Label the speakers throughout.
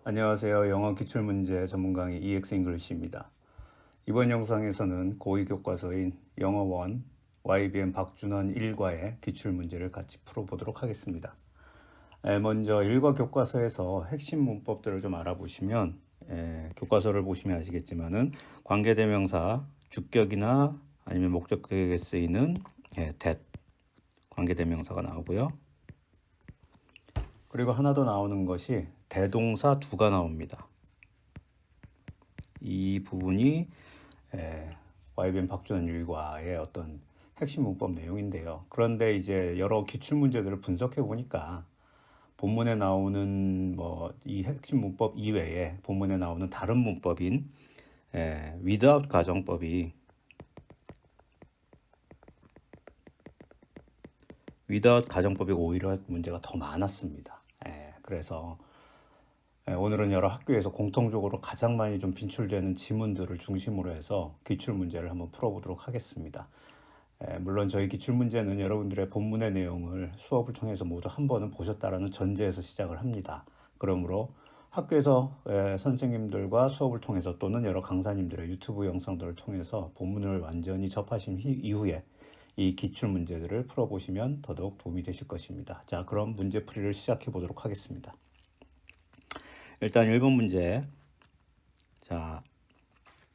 Speaker 1: 안녕하세요. 영어 기출문제 전문 강의 EX잉글리시입니다. 이번 영상에서는 고2 교과서인 영어 1 YBN 박준원 1과의 기출문제를 같이 풀어보도록 하겠습니다. 먼저 1과 교과서에서 핵심 문법들을 좀 알아보시면 교과서를 보시면 아시겠지만은 관계대명사 주격이나 아니면 목적격에 쓰이는 that 관계대명사가 나오고요. 그리고 하나 더 나오는 것이 대동사 두가 나옵니다. 이 부분이 YBN 박준원 1과의 어떤 핵심 문법 내용인데요. 그런데 이제 여러 기출 문제들을 분석해 보니까 본문에 나오는 이 핵심 문법 이외에 본문에 나오는 다른 문법인 without 가정법이 오히려 문제가 더 많았습니다. 그래서 오늘은 여러 학교에서 공통적으로 가장 많이 좀 빈출되는 지문들을 중심으로 해서 기출문제를 한번 풀어보도록 하겠습니다. 물론 저희 기출문제는 여러분들의 본문의 내용을 수업을 통해서 모두 한 번은 보셨다라는 전제에서 시작을 합니다. 그러므로 학교에서 선생님들과 수업을 통해서 또는 여러 강사님들의 유튜브 영상들을 통해서 본문을 완전히 접하신 이후에 이 기출문제들을 풀어보시면 더더욱 도움이 되실 것입니다. 자, 그럼 문제풀이를 시작해 보도록 하겠습니다. 일단 1번 문제. 자,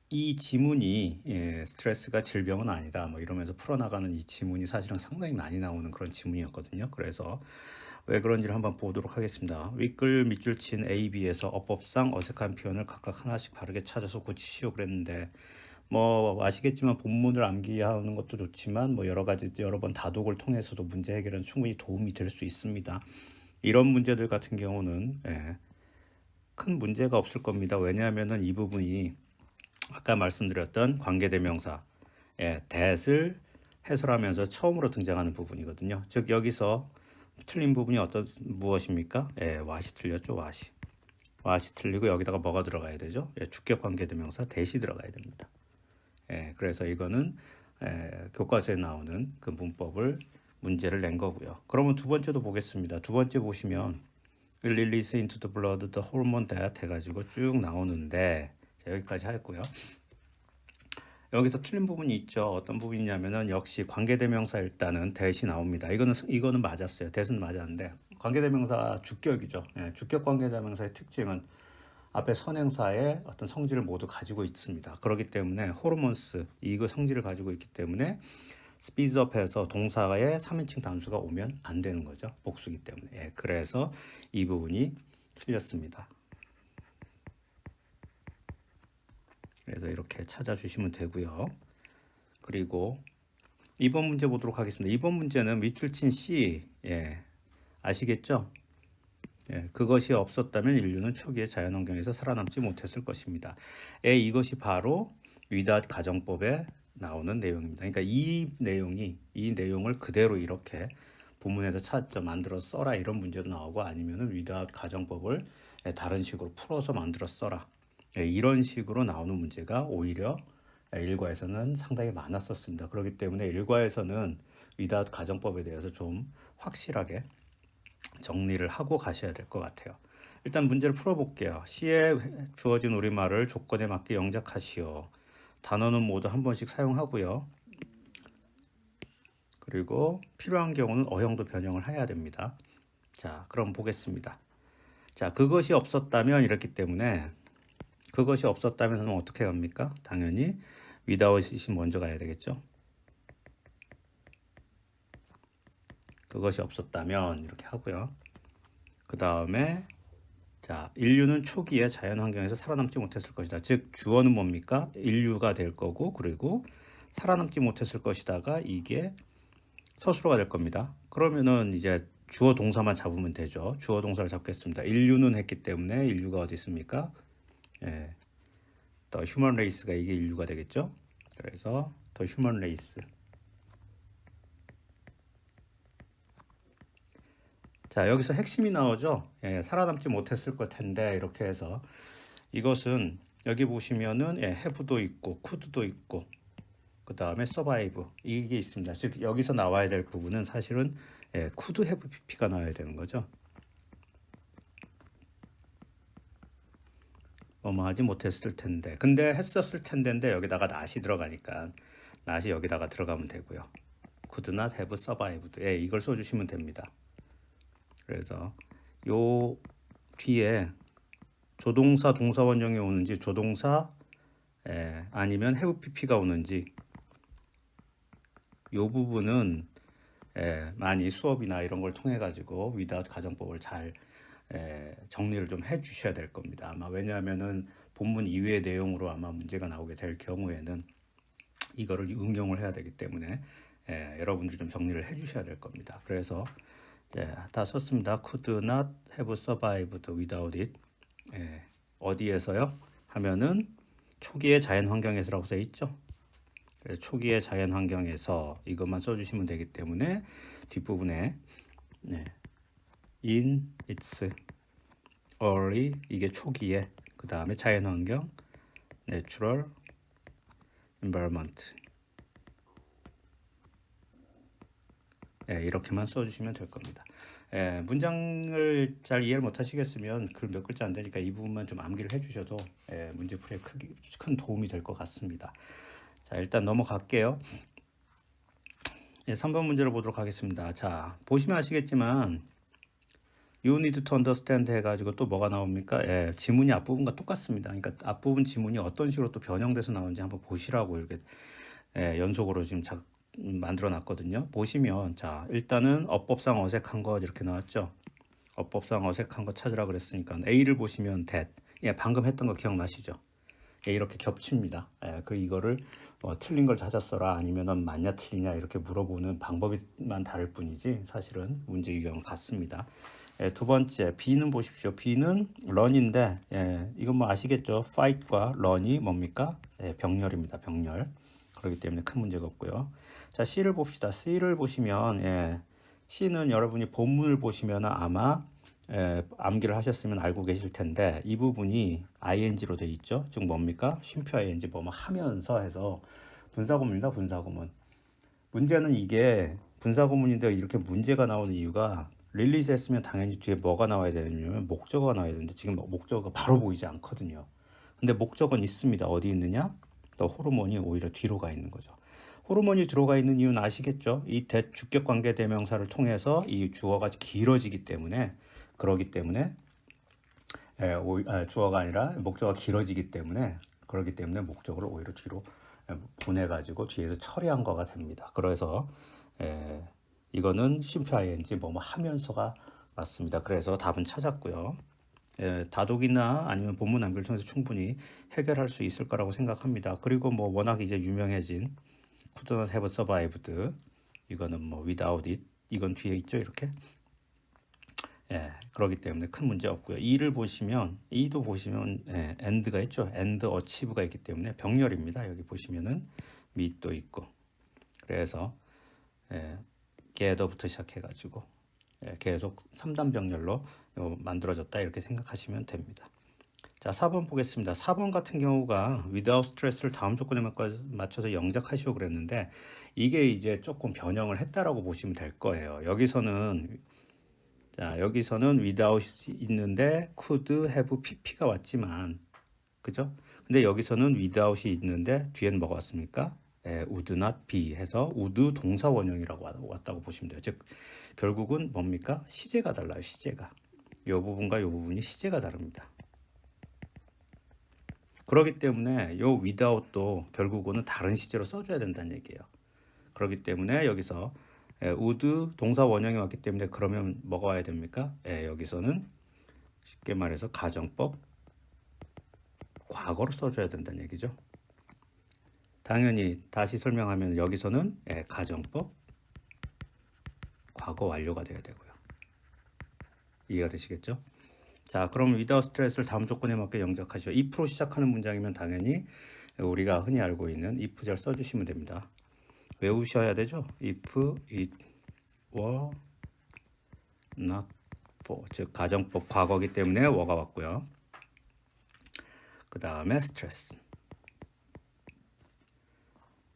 Speaker 1: 이 지문이 스트레스가 질병은 아니다 이러면서 풀어나가는 이 지문이 사실은 상당히 많이 나오는 그런 지문이었거든요. 그래서 왜 그런지를 한번 보도록 하겠습니다. 윗글 밑줄 친 A, B에서 어법상 어색한 표현을 각각 하나씩 바르게 찾아서 고치시오 그랬는데 아시겠지만 본문을 암기하는 것도 좋지만 여러 번 다독을 통해서도 문제 해결은 충분히 도움이 될 수 있습니다. 이런 문제들 같은 경우는 큰 문제가 없을 겁니다. 왜냐하면은 이 부분이 아까 말씀드렸던 관계대명사 that을 해설하면서 처음으로 등장하는 부분이거든요. 즉 여기서 틀린 부분이 무엇입니까? what이 틀렸죠. what이 틀리고 여기다가 뭐가 들어가야 되죠? 주격 관계대명사 that이 들어가야 됩니다. 그래서 이거는 교과서에 나오는 그 문제를 낸 거고요. 그러면 두 번째도 보겠습니다. 두 번째 보시면 release into the blood the hormone that 해가지고 쭉 나오는데 여기까지 했고요. 여기서 틀린 부분이 있죠. 어떤 부분이냐면은 역시 관계대명사 일단은 that이 나옵니다. 이거는 맞았어요. that은 맞았는데 관계대명사 주격이죠. 주격 관계대명사의 특징은 앞에 선행사의 어떤 성질을 모두 가지고 있습니다. 그렇기 때문에 호르몬스 이거 성질을 가지고 있기 때문에 speeds up해서 동사의 3인칭 단수가 오면 안 되는 거죠. 복수기 때문에. 그래서 이 부분이 틀렸습니다. 그래서 이렇게 찾아주시면 되고요. 그리고 2번 문제 보도록 하겠습니다. 2번 문제는 밑줄 친 C 아시겠죠? 그것이 없었다면 인류는 초기의 자연환경에서 살아남지 못했을 것입니다. 이것이 바로 without 가정법에 나오는 내용입니다. 그러니까 이 내용을 그대로 이렇게 본문에서 만들어 써라 이런 문제도 나오고 아니면은 without 가정법을 다른 식으로 풀어서 만들어 써라 이런 식으로 나오는 문제가 오히려 1과에서는 상당히 많았었습니다. 그렇기 때문에 1과에서는 without 가정법에 대해서 좀 확실하게 정리를 하고 가셔야 될 것 같아요. 일단 문제를 풀어볼게요. C에 주어진 우리말을 조건에 맞게 영작하시오. 단어는 모두 한 번씩 사용하고요. 그리고 필요한 경우는 어형도 변형을 해야 됩니다. 자, 그럼 보겠습니다. 자, 그것이 없었다면 이렇기 때문에 그것이 없었다면 어떻게 합니까? 당연히 without이 먼저 가야 되겠죠. 그것이 없었다면 이렇게 하고요. 그 다음에 자, 인류는 초기에 자연환경에서 살아남지 못했을 것이다. 즉 주어는 뭡니까? 인류가 될 거고 그리고 살아남지 못했을 것이다가 이게 서술어가 될 겁니다. 그러면은 이제 주어 동사만 잡으면 되죠. 주어 동사를 잡겠습니다. 인류는 했기 때문에 인류가 어디 있습니까? 더 휴먼 레이스가 이게 인류가 되겠죠. 그래서 더 휴먼 레이스. 자, 여기서 핵심이 나오죠. 살아남지 못했을 것 텐데 이렇게 해서 이것은 여기 보시면은 have도 있고 could도 있고 그 다음에 survive 이게 있습니다. 즉 여기서 나와야 될 부분은 사실은 could have pp가 나와야 되는 거죠. 뭐뭐 하지 못했을 텐데. 근데 했었을 텐데인데 여기다가 not이 들어가니까 not이 여기다가 들어가면 되고요. could not have survived. 예, 이걸 써주시면 됩니다. 그래서 요 뒤에 조동사 동사 원형이 오는지 조동사 아니면 have pp가 오는지 요 부분은 많이 수업이나 이런 걸 통해 가지고 without 가정법을 잘 정리를 좀 해 주셔야 될 겁니다. 아마 왜냐하면은 본문 이외의 내용으로 아마 문제가 나오게 될 경우에는 이거를 응용을 해야 되기 때문에 여러분들이 좀 정리를 해 주셔야 될 겁니다. 그래서 다 썼습니다. could not have survived without it. 어디에서요? 하면은 초기의 자연 환경에서라고 써 있죠. 초기의 자연 환경에서 이것만 써주시면 되기 때문에 뒷부분에 in its early 이게 초기에 그 다음에 자연 환경 natural environment 이렇게만 써주시면 될 겁니다. 문장을 잘 이해를 못 하시겠으면 글 몇 글자 안 되니까 이 부분만 좀 암기를 해주셔도 문제 풀이에 큰 도움이 될 것 같습니다. 자, 일단 넘어갈게요. 3번 문제를 보도록 하겠습니다. 자, 보시면 아시겠지만 You need to understand 해가지고 또 뭐가 나옵니까? 지문이 앞부분과 똑같습니다. 그러니까 앞부분 지문이 어떤 식으로 또 변형돼서 나오는지 한번 보시라고 이렇게 연속으로 지금 만들어 놨거든요. 보시면 자, 일단은 어법상 어색한 거 이렇게 나왔죠. 어법상 어색한 거 찾으라 그랬으니까 A를 보시면 that. 방금 했던 거 기억나시죠? 이렇게 겹칩니다. 이거를 틀린 걸 찾았어라 아니면은 맞냐 틀리냐 이렇게 물어보는 방법만 다를 뿐이지 사실은 문제 유형은 같습니다. 두 번째 B는 보십시오. B는 run인데 이건 뭐 아시겠죠? fight과 run이 뭡니까? 병렬입니다. 병렬. 그렇기 때문에 큰 문제가 없고요. 자, C를 봅시다. C를 보시면 C는 여러분이 본문을 보시면 아마 암기를 하셨으면 알고 계실 텐데 이 부분이 ing로 돼 있죠. 즉 뭡니까? 쉼표 ing 뭐뭐 하면서 해서 분사구문입니다. 분사구문. 문제는 이게 분사구문인데 이렇게 문제가 나오는 이유가 릴리즈 했으면 당연히 뒤에 뭐가 나와야 되냐면 목적어가 나와야 되는데 지금 목적어가 바로 보이지 않거든요. 근데 목적어는 있습니다. 어디 있느냐? 또 호르몬이 오히려 뒤로 가 있는 거죠. 호르몬이 들어가 있는 이유는 아시겠죠? 이 주격 관계 대명사를 통해서 이 주어가 길어지기 때문에 그러기 때문에 주어가 아니라 목적어가 길어지기 때문에 그렇기 때문에 목적어를 오히려 뒤로 보내가지고 뒤에서 처리한 거가 됩니다. 그래서 이거는 쉼표 ing 뭐뭐 하면서가 맞습니다. 그래서 답은 찾았고요. 다독이나 아니면 본문 암기를 통해서 충분히 해결할 수 있을 거라고 생각합니다. 그리고 뭐 워낙 이제 유명해진 could not have survived 이거는 뭐 without it 이건 뒤에 있죠 이렇게. 그렇기 때문에 큰 문제 없고요. E를 보시면 E도 보시면 and가 있죠. and achieve가 있기 때문에 병렬입니다. 여기 보시면은 meet도 있고 그래서 get부터 시작해가지고 계속 3단 병렬로 만들어졌다 이렇게 생각하시면 됩니다. 자, 4번 보겠습니다. 4번 같은 경우가 without stress를 다음 조건에 맞춰서 영작하시오 그랬는데 이게 이제 조금 변형을 했다라고 보시면 될 거예요. 여기서는 without 있는데 could have pp가 왔지만 그죠? 근데 여기서는 without이 있는데 뒤엔 뭐가 왔습니까? would not be 해서 would 동사 원형이라고 왔다고 보시면 돼요. 즉 결국은 뭡니까? 시제가 달라요. 시제가. 이 부분과 이 부분이 시제가 다릅니다. 그렇기 때문에 이 without도 결국은 다른 시제로 써줘야 된다는 얘기예요. 그렇기 때문에 여기서 would 동사 원형이 왔기 때문에 그러면 뭐가 와야 됩니까? 여기서는 쉽게 말해서 가정법 과거로 써줘야 된다는 얘기죠. 당연히 다시 설명하면 여기서는 가정법 과거 완료가 돼야 되고요. 이해가 되시겠죠? 자, 그럼 without stress를 다음 조건에 맞게 영작하시오. if로 시작하는 문장이면 당연히 우리가 흔히 알고 있는 if절 써주시면 됩니다. 외우셔야 되죠? if it were not for 즉 가정법 과거기 때문에 were가 왔고요. 그 다음에 stress.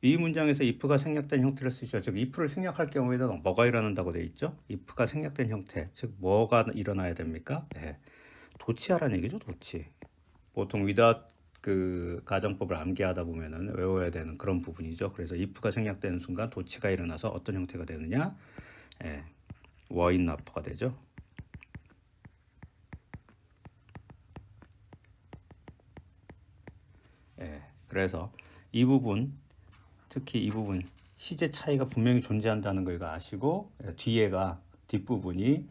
Speaker 1: 이 문장에서 if가 생략된 형태를 쓰시죠. 즉 if를 생략할 경우에는 뭐가 일어난다고 되어 있죠? if가 생략된 형태, 즉 뭐가 일어나야 됩니까? 도치하라는 얘기죠. 도치. 보통 without 그 가정법을 암기하다 보면은 외워야 되는 그런 부분이죠. 그래서 if가 생략되는 순간 도치가 일어나서 어떤 형태가 되느냐? 예, were enough가 되죠. 예, 그래서 이 부분, 특히 이 부분 시제 차이가 분명히 존재한다는 거 이거 아시고, 뒤에가 뒷부분이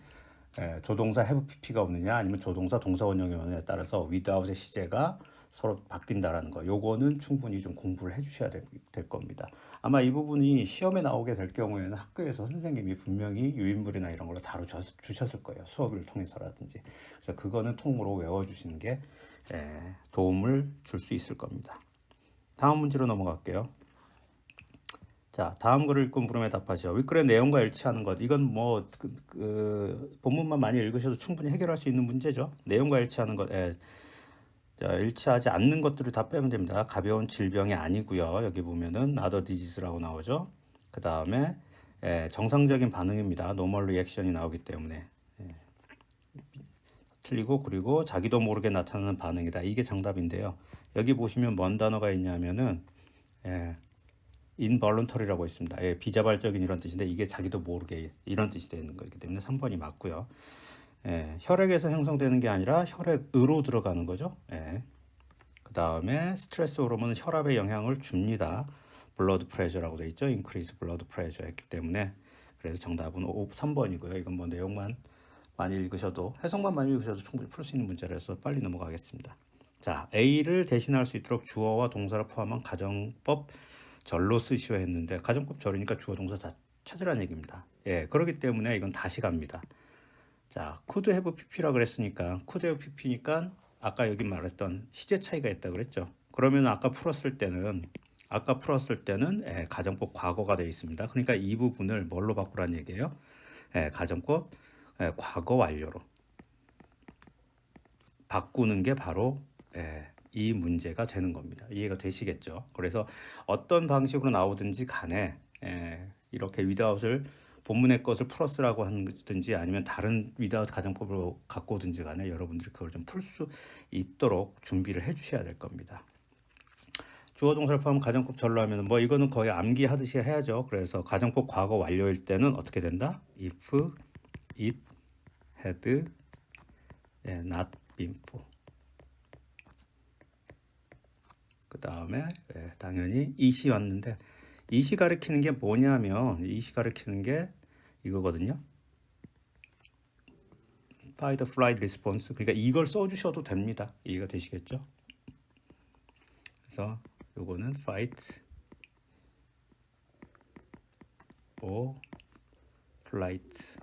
Speaker 1: 조동사 have pp가 없느냐 아니면 조동사 동사 원형이 오느냐에 따라서 without의 시제가 서로 바뀐다라는 거, 요거는 충분히 좀 공부를 해주셔야 될 겁니다. 아마 이 부분이 시험에 나오게 될 경우에는 학교에서 선생님이 분명히 유인물이나 이런 걸로 다루셨을 거예요. 수업을 통해서라든지. 그래서 그거는 통으로 외워주시는 게 도움을 줄 수 있을 겁니다. 다음 문제로 넘어갈게요. 자, 다음 글을 읽고 물음에 답하죠. 윗글의 내용과 일치하는 것. 이건 뭐 본문만 많이 읽으셔도 충분히 해결할 수 있는 문제죠. 내용과 일치하는 것. 자, 일치하지 않는 것들을 다 빼면 됩니다. 가벼운 질병이 아니고요. 여기 보면은 not disease라고 나오죠. 그 다음에 정상적인 반응입니다. normal reaction이 나오기 때문에 틀리고, 그리고 자기도 모르게 나타나는 반응이다. 이게 정답인데요. 여기 보시면 뭔 단어가 있냐면은 involuntary라고 있습니다. 비자발적인 이런 뜻인데 이게 자기도 모르게 이런 뜻이 되는 거기 때문에 3번이 맞고요. 혈액에서 형성되는 게 아니라 혈액으로 들어가는 거죠. 그 다음에 스트레스 호르몬은 혈압에 영향을 줍니다. 블러드 프레셔라고 되어 있죠. increase blood pressure 했기 때문에. 그래서 정답은 3번이고요. 이건 뭐 내용만 많이 읽으셔도, 해석만 많이 읽으셔도 충분히 풀 수 있는 문제라서 빨리 넘어가겠습니다. 자, A를 대신할 수 있도록 주어와 동사를 포함한 가정법 절로 쓰시오 했는데, 가정법 절이니까 주어 동사 다 찾으라는 얘기입니다. 그렇기 때문에 이건 다시 갑니다. 자, could have pp라 그랬으니까 could have pp니까 아까 여기 말했던 시제 차이가 있다 그랬죠. 그러면 아까 풀었을 때는 가정법 과거가 되어 있습니다. 그러니까 이 부분을 뭘로 바꾸라는 얘기예요? 가정법 과거 완료로 바꾸는 게 바로 이 문제가 되는 겁니다. 이해가 되시겠죠? 그래서 어떤 방식으로 나오든지 간에 이렇게 without을 본문의 것을 플러스라고 하든지 아니면 다른 without 가정법으로 갖고 오든지 간에 여러분들이 그걸 좀 풀 수 있도록 준비를 해 주셔야 될 겁니다. 주어 동사를 포함한 가정법 절로 하면 뭐 이거는 거의 암기하듯이 해야죠. 그래서 가정법 과거 완료일 때는 어떻게 된다? If it had not been for. 그 다음에 당연히 it이 왔는데 it이 가리키는 게 뭐냐면 it이 가리키는 게 이거거든요. fight, flight, response. 그러니까 이걸 써주셔도 됩니다. 이해가 되시겠죠? 그래서 요거는 fight or flight.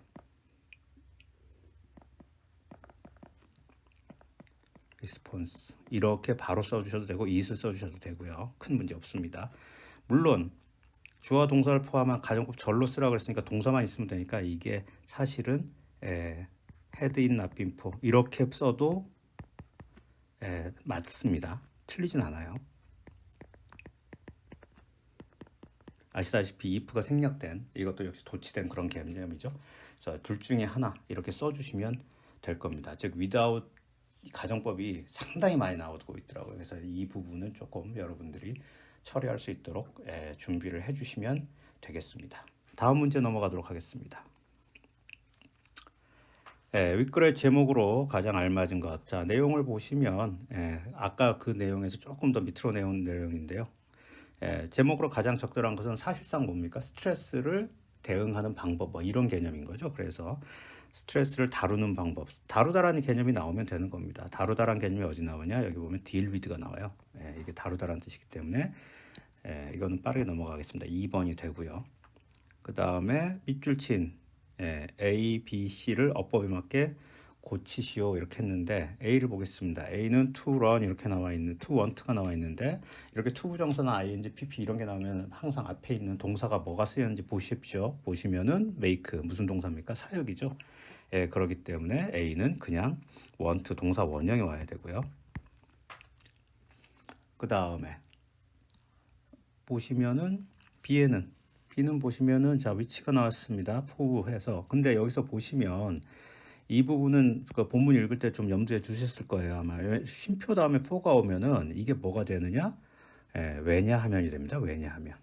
Speaker 1: 리스폰스 이렇게 바로 써주셔도 되고 it을 써주셔도 되고요. 큰 문제 없습니다. 물론 주어 동사를 포함한 가정법 절로 쓰라고 그랬으니까 동사만 있으면 되니까 이게 사실은 had in not been for 이렇게 써도 맞습니다. 틀리진 않아요. 아시다시피 if가 생략된, 이것도 역시 도치된 그런 개념이죠. 그래서 둘 중에 하나 이렇게 써주시면 될 겁니다. 즉 without 가정법이 상당히 많이 나오고 있더라고요. 그래서 이 부분은 조금 여러분들이 처리할 수 있도록 준비를 해주시면 되겠습니다. 다음 문제 넘어가도록 하겠습니다. 윗글의 제목으로 가장 알맞은 것. 자, 내용을 보시면 아까 그 내용에서 조금 더 밑으로 내온 내용인데요. 제목으로 가장 적절한 것은 사실상 뭡니까? 스트레스를 대응하는 방법, 뭐 이런 개념인 거죠. 그래서 스트레스를 다루는 방법, 다루다라는 개념이 나오면 되는 겁니다. 다루다라는 개념이 어디 나오냐? 여기 보면 deal with가 나와요. 이게 다루다라는 뜻이기 때문에 이거는 빠르게 넘어가겠습니다. 2번이 되고요. 그 다음에 밑줄 친 A, B, C를 어법에 맞게 고치시오 이렇게 했는데 A를 보겠습니다. A는 to run 이렇게 나와 있는, to want가 나와 있는데 이렇게 to 부정사나 ing, pp 이런 게 나오면 항상 앞에 있는 동사가 뭐가 쓰였는지 보십시오. 보시면은 make 무슨 동사입니까? 사역이죠. 그렇기 때문에 A는 그냥 want 동사 원형이 와야 되고요. 그 다음에 보시면은 B는 보시면은 자 위치가 나왔습니다. 포부해서. 근데 여기서 보시면 이 부분은 그 본문 읽을 때 좀 염두에 두셨을 거예요. 아마 쉼표 다음에 for가 오면은 이게 뭐가 되느냐? 왜냐하면이 됩니다. 왜냐하면.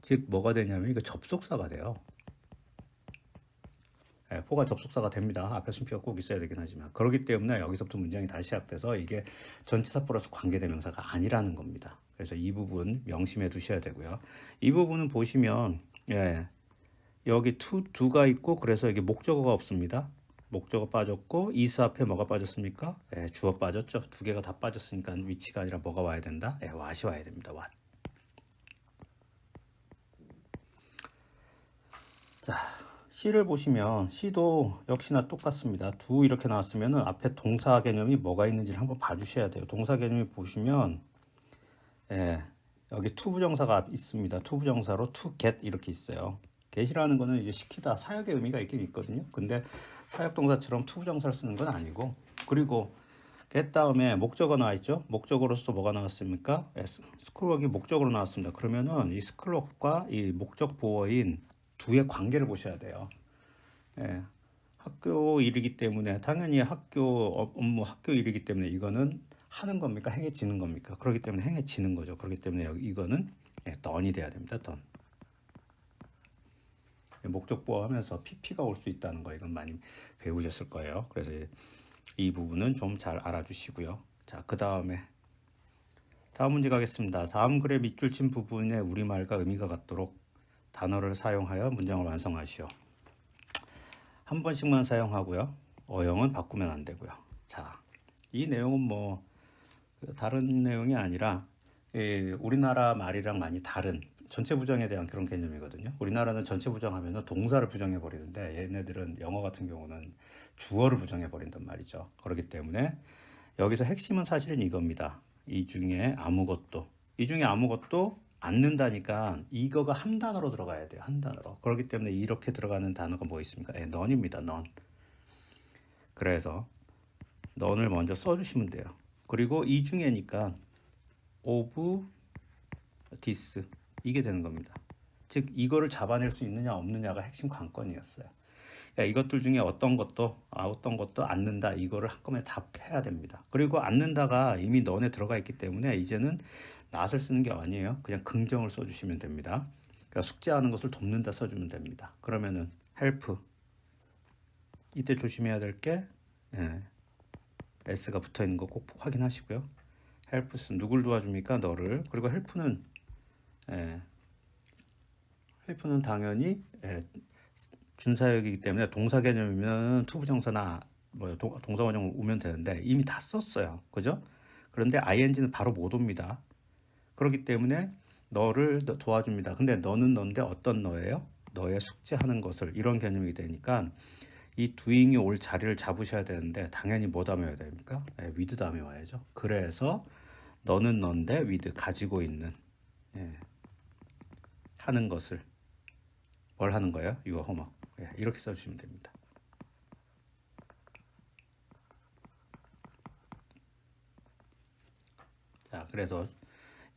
Speaker 1: 즉 뭐가 되냐면 이거 접속사가 돼요. for가 접속사가 됩니다. 앞에 쉼표가 꼭 있어야 되긴 하지만 그렇기 때문에 여기서부터 문장이 다시 시작돼서 이게 전치사 플러스 관계대명사가 아니라는 겁니다. 그래서 이 부분 명심해 두셔야 되고요. 이 부분은 보시면 여기 to가 있고 그래서 이게 목적어가 없습니다. 목적어 빠졌고 is 앞에 뭐가 빠졌습니까? 주어 빠졌죠. 두 개가 다 빠졌으니까 위치가 아니라 뭐가 와야 된다? what이 와야 됩니다. what. 자, C를 보시면 C도 역시나 똑같습니다. do 이렇게 나왔으면 앞에 동사 개념이 뭐가 있는지를 한번 봐주셔야 돼요. 동사 개념이 보시면 여기 to 부정사가 있습니다. to 부정사로 to get 이렇게 있어요. get이라는 거는 이제 시키다, 사역의 의미가 있긴 있거든요. 근데 사역 동사처럼 to 부정사를 쓰는 건 아니고, 그리고 get 다음에 목적어 나와 있죠. 목적어로서 뭐가 나왔습니까? 스쿨웍이 목적어로 나왔습니다. 그러면은 이 스쿨웍과 이 목적 보어인 두의 관계를 보셔야 돼요. 학교 일이기 때문에 당연히 학교 업무 학교 일이기 때문에 이거는 하는 겁니까? 행해지는 겁니까? 그렇기 때문에 행해지는 거죠. 그렇기 때문에 여기 이거는 done이 돼야 됩니다. done. 목적 보호하면서 PP가 올 수 있다는 거 이건 많이 배우셨을 거예요. 그래서 이 부분은 좀 잘 알아주시고요. 자, 그 다음에 다음 문제 가겠습니다. 다음 글의 밑줄 친 부분에 우리말과 의미가 같도록 단어를 사용하여 문장을 완성하시오. 한 번씩만 사용하고요. 어형은 바꾸면 안 되고요. 자, 이 내용은 뭐 다른 내용이 아니라 우리나라 말이랑 많이 다른 전체 부정에 대한 그런 개념이거든요. 우리나라는 전체 부정하면 동사를 부정해 버리는데 얘네들은 영어 같은 경우는 주어를 부정해 버린단 말이죠. 그렇기 때문에 여기서 핵심은 사실은 이겁니다. 이 중에 아무것도 않는다니까 이거가 한 단어로 들어가야 돼요. 한 단어로. 그렇기 때문에 이렇게 들어가는 단어가 뭐 있습니까? none입니다. none. 그래서 none을 먼저 써주시면 돼요. 그리고 이 중에니까 of this 이게 되는 겁니다. 즉 이거를 잡아낼 수 있느냐 없느냐가 핵심 관건이었어요. 그러니까 이것들 중에 어떤 것도 않는다 이거를 한꺼번에 다 해야 됩니다. 그리고 않는다가 이미 none에 들어가 있기 때문에 이제는 not을 쓰는 게 아니에요. 그냥 긍정을 써주시면 됩니다. 그러니까 숙제하는 것을 돕는다 써주면 됩니다. 그러면은 help 이때 조심해야 될 게 s가 붙어 있는 거 꼭 확인하시고요. helps 누굴 도와줍니까? 너를. 그리고 help는 당연히 준사역이기 때문에 동사 개념이면 투부정사나 뭐 동사 원형 오면 되는데 이미 다 썼어요. 그죠? 그런데 ing는 바로 못 옵니다. 그렇기 때문에 너를 도와줍니다. 근데 너는 너인데 어떤 너예요? 너의 숙제하는 것을 이런 개념이 되니까 이 doing이 올 자리를 잡으셔야 되는데 당연히 뭐 다음에 와야 됩니까? with 다음에 와야죠. 그래서 너는 너인데 with 가지고 있는 하는 것을 뭘 하는 거예요? your homework. 이렇게 써주시면 됩니다. 자, 그래서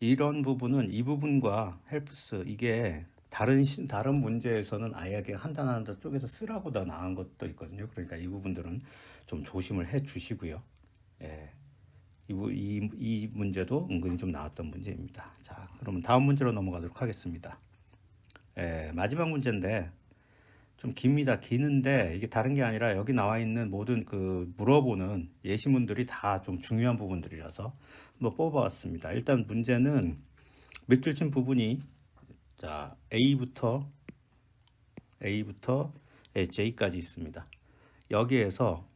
Speaker 1: 이런 부분은 이 부분과 helps 이게 다른 문제에서는 아예 한 단 한 단 쪼개서 쓰라고 다 나온 것도 있거든요. 그러니까 이 부분들은 좀 조심을 해 주시고요. 이 문제도 은근히 좀 나왔던 문제입니다. 자, 그러면 다음 문제로 넘어가도록 하겠습니다. 마지막 문제인데 좀 깁니다. 기는데 이게 다른 게 아니라 여기 나와 있는 모든 그 물어보는 예시문들이 다 좀 중요한 부분들이라서 한번 뽑아왔습니다. 일단 문제는 밑줄 친 부분이 자 A부터 J까지 있습니다. 여기에서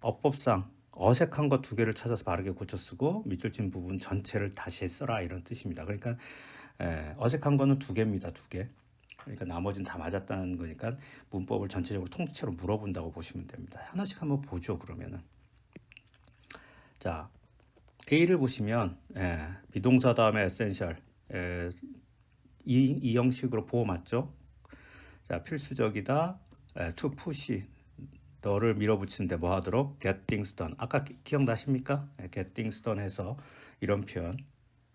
Speaker 1: 어법상 어색한 것 두 개를 찾아서 바르게 고쳐 쓰고 밑줄 친 부분 전체를 다시 써라 이런 뜻입니다. 그러니까 어색한 거는 두 개입니다. 두 개. 그러니까 나머지는 다 맞았다는 거니까 문법을 전체적으로 통째로 물어본다고 보시면 됩니다. 하나씩 한번 보죠. 그러면은 자 A를 보시면 비동사 다음에 에센셜 이 형식으로 보호 맞죠? 자 필수적이다. to push 너를 밀어붙이는데 뭐 하도록 get things done. 아까 기억나십니까? get things done 해서 이런 표현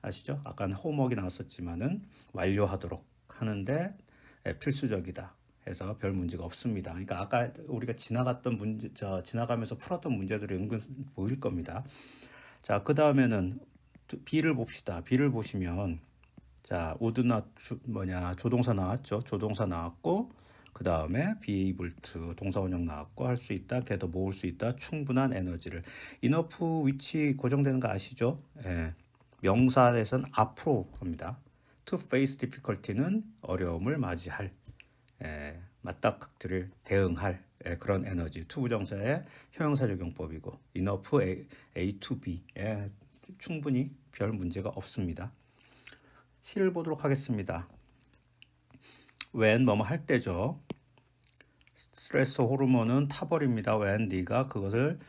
Speaker 1: 아시죠? 아까 홈워크이 나왔었지만은 완료하도록 하는데 필수적이다. 해서 별 문제가 없습니다. 그러니까 아까 우리가 지나갔던 문제, 지나가면서 풀었던 문제들이 은근 보일 겁니다. 자, 그 다음에는 B를 봅시다. B를 보시면 자, 우드나 조동사 나왔죠. 조동사 나왔고 그 다음에 be able to 동사 원형 나왔고 할 수 있다, gather 모을 수 있다, 충분한 에너지를. enough 위치 고정되는 거 아시죠? 예. 명사에선 앞으로 갑니다. to face difficulty는 어려움을 맞이할, 맞닥뜨릴, 대응할 그런 에너지. to 부정사의 형용사 적용법이고 enough A to B, 충분히 별 문제가 없습니다. 시를 보도록 하겠습니다. when 뭐뭐 할 때죠. 스트레스 호르몬은 타버립니다. when 네가 그것을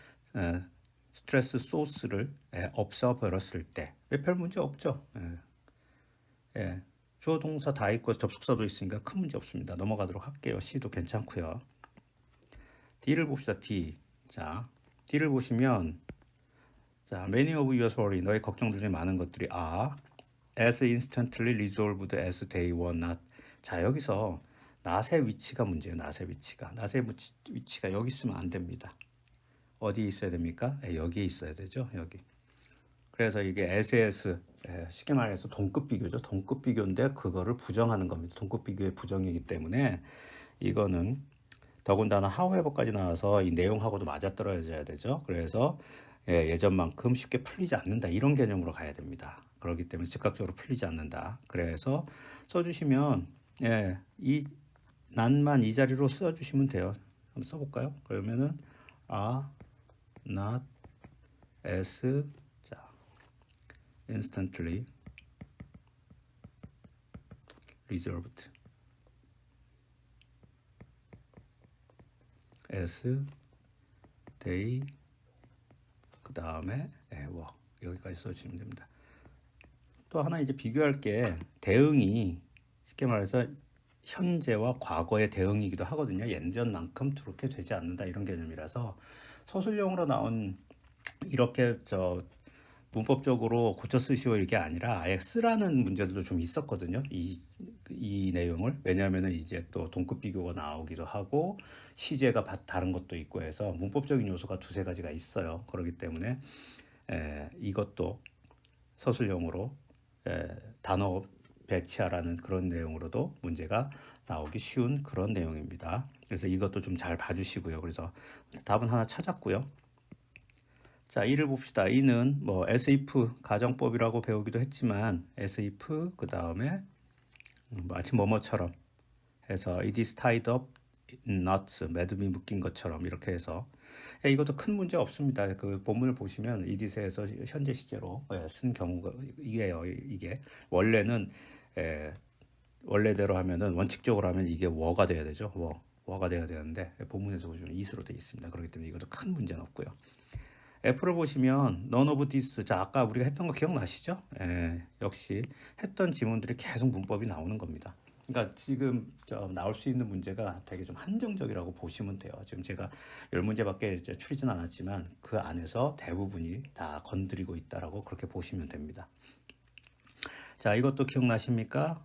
Speaker 1: 스트레스 소스를 없애버렸을 때. 별 문제 없죠. 주어 동사 다 있고 접속사도 있으니까 큰 문제 없습니다. 넘어가도록 할게요. C도 괜찮고요. D를 봅시다. D. 자, D를 보시면 자, many of your worry, 너의 걱정들 중에 많은 것들이 as instantly resolved as they were not. 자, 여기서 not의 위치가 문제예요. not의 위치가 여기 있으면 안 됩니다. 어디에 있어야 됩니까? 여기에 있어야 되죠. 여기. 그래서 이게 as, 쉽게 말해서 동급 비교죠. 동급 비교인데 그거를 부정하는 겁니다. 동급 비교의 부정이기 때문에 이거는 더군다나 however까지 나와서 이 내용하고도 맞아떨어져야 되죠. 그래서 예전만큼 쉽게 풀리지 않는다. 이런 개념으로 가야 됩니다. 그렇기 때문에 즉각적으로 풀리지 않는다. 그래서 써주시면 이 난만 이 자리로 써주시면 돼요. 한번 써볼까요? 그러면은 not as 자, instantly resolved as they 그 다음에 were 여기까지 써주시면 됩니다. 또 하나 이제 비교할 게 대응이 쉽게 말해서 현재와 과거의 대응이기도 하거든요. 예전만큼 그렇게 되지 않는다 이런 개념이라서 서술형으로 나온 이렇게 문법적으로 고쳐 쓰시오 이게 아니라 아예 쓰라는 문제들도 좀 있었거든요. 이 내용을. 왜냐하면 이제 또 동급 비교가 나오기도 하고 시제가 다른 것도 있고 해서 문법적인 요소가 두세 가지가 있어요. 그렇기 때문에 이것도 서술형으로 단어 배치하라는 그런 내용으로도 문제가 나오기 쉬운 그런 내용입니다. 그래서 이것도 좀 잘 봐주시고요. 그래서 답은 하나 찾았고요. 자, 이를 봅시다. 이는 뭐 as if 가정법이라고 배우기도 했지만 as if 그 다음에 마치 뭐뭐처럼 해서 it is tied up in knots 매듭이 묶인 것처럼 이렇게 해서 이것도 큰 문제 없습니다. 그 본문을 보시면 it is에서 현재 시제로 쓴 경우가 이게 원래는 원래대로 하면은 원칙적으로 하면 이게 워가 돼야 되죠. 워가 돼야 되는데 본문에서 보시면 is로 되어 있습니다. 그렇기 때문에 이것도 큰 문제는 없고요. F를 보시면 none of this. 자, 아까 우리가 했던 거 기억나시죠? 역시 했던 지문들이 계속 문법이 나오는 겁니다. 그러니까 지금 나올 수 있는 문제가 되게 좀 한정적이라고 보시면 돼요. 지금 제가 10문제밖에 추리진 않았지만 그 안에서 대부분이 다 건드리고 있다라고 그렇게 보시면 됩니다. 자, 이것도 기억나십니까?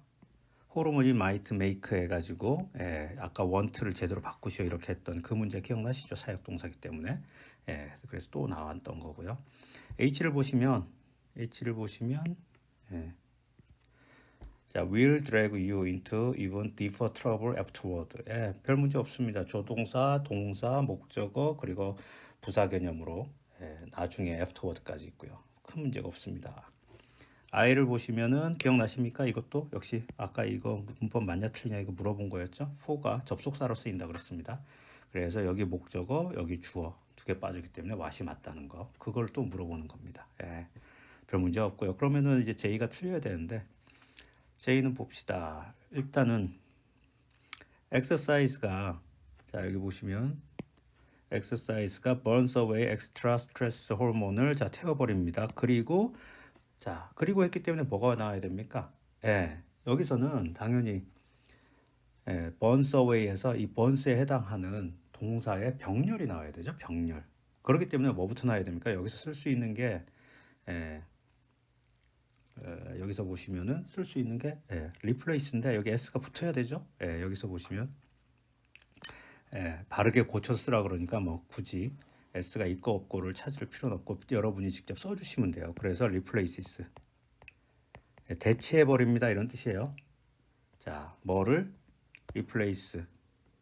Speaker 1: 호르몬이 might make 해가지고 아까 want를 제대로 바꾸시오 이렇게 했던 그 문제 기억나시죠? 사역동사기 때문에. 그래서 또 나왔던 거고요. H를 보시면 자, will drag you into even deeper trouble afterward. 별 문제 없습니다. 조동사, 동사, 목적어 그리고 부사 개념으로 나중에 afterward까지 있고요. 큰 문제가 없습니다. I를 보시면은 기억나십니까? 이것도 역시 아까 이거 문법 맞냐 틀리냐 이거 물어본 거였죠. for가 접속사로 쓰인다 그랬습니다. 그래서 여기 목적어, 여기 주어 두 개 빠졌기 때문에 what이 맞다는 거. 그걸 또 물어보는 겁니다. 별 문제 없고요. 그러면은 이제 J가 틀려야 되는데 J는 봅시다. 일단은 exercise가 자 여기 보시면 exercise가 burns away extra stress 호르몬을 태워버립니다. 그리고 했기 때문에 뭐가 나와야 됩니까? 여기서는 당연히 burns away에서 이 burns에 해당하는 동사의 병렬이 나와야 되죠. 병렬. 그렇기 때문에 뭐부터 나와야 됩니까? 여기서 쓸 수 있는 게 여기서 보시면은 쓸 수 있는 게 replace인데 여기 s가 붙어야 되죠. 여기서 보시면 바르게 고쳐 쓰라 그러니까 뭐 굳이 s가 있고 없고를 찾을 필요는 없고 여러분이 직접 써주시면 돼요. 그래서 replaces 대체해 버립니다 이런 뜻이에요. 자, 뭐를 replace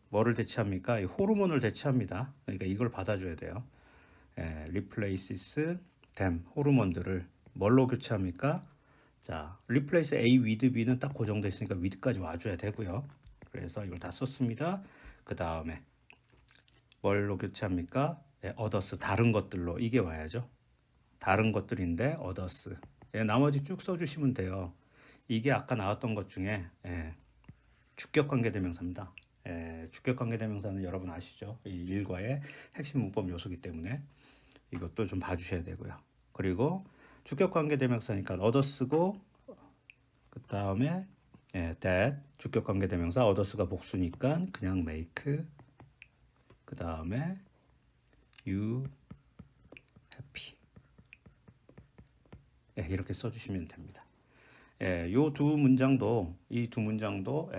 Speaker 1: 뭐를 대체합니까? 이 호르몬을 대체합니다. 그러니까 이걸 받아줘야 돼요. replaces them 호르몬들을 뭘로 교체합니까? 자, replace A with B는 딱 고정돼 있으니까 with까지 와줘야 되고요. 그래서 이걸 다 썼습니다. 그 다음에 뭘로 교체합니까? others 다른 것들로 이게 와야죠. 다른 것들인데 others 나머지 쭉 써주시면 돼요. 이게 아까 나왔던 것 중에 주격관계대명사입니다. 주격관계대명사는 여러분 아시죠? 이 일과의 핵심 문법 요소이기 때문에 이것도 좀 봐주셔야 되고요. 그리고 주격관계대명사니까 others고 그 다음에 that 주격관계대명사 others가 복수니까 그냥 make 그 다음에 you happy 이렇게 써주시면 됩니다. 요 두 문장도 이 두 문장도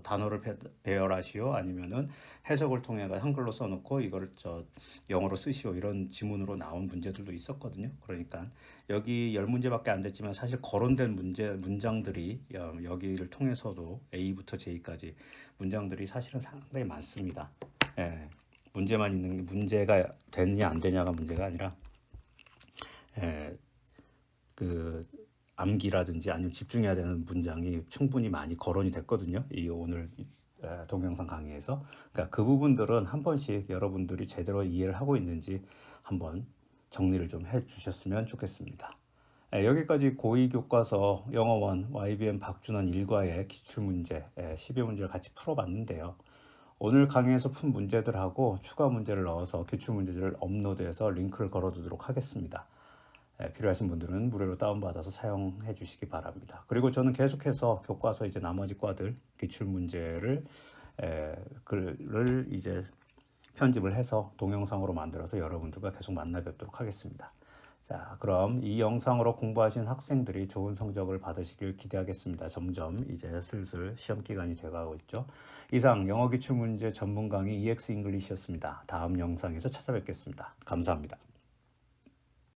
Speaker 1: 단어를 배열하시오 아니면은 해석을 통해 한글로 써놓고 이걸 영어로 쓰시오 이런 지문으로 나온 문제들도 있었거든요. 그러니까 여기 10문제밖에 안 됐지만 사실 거론된 문장들이 여기를 통해서도 A부터 J까지 문장들이 사실은 상당히 많습니다. 문제만 있는 게 문제가 되느냐 안 되냐가 문제가 아니라 그 암기라든지 아니면 집중해야 되는 문장이 충분히 많이 거론이 됐거든요. 이 오늘 동영상 강의에서. 그러니까 그 부분들은 한 번씩 여러분들이 제대로 이해를 하고 있는지 한번 정리를 좀 해주셨으면 좋겠습니다. 여기까지 고2 교과서 영어원 YBM 박준환 1과의 기출문제 10여 문제를 같이 풀어봤는데요. 오늘 강의에서 푼 문제들하고 추가 문제를 넣어서 기출문제들을 업로드해서 링크를 걸어두도록 하겠습니다. 필요하신 분들은 무료로 다운받아서 사용해 주시기 바랍니다. 그리고 저는 계속해서 교과서 이제 나머지 과들 기출 문제를 글을 이제 편집을 해서 동영상으로 만들어서 여러분들과 계속 만나 뵙도록 하겠습니다. 자, 그럼 이 영상으로 공부하신 학생들이 좋은 성적을 받으시길 기대하겠습니다. 점점 이제 슬슬 시험 기간이 돼가고 있죠. 이상 영어 기출 문제 전문 강의 EX 잉글리시였습니다. 다음 영상에서 찾아뵙겠습니다. 감사합니다.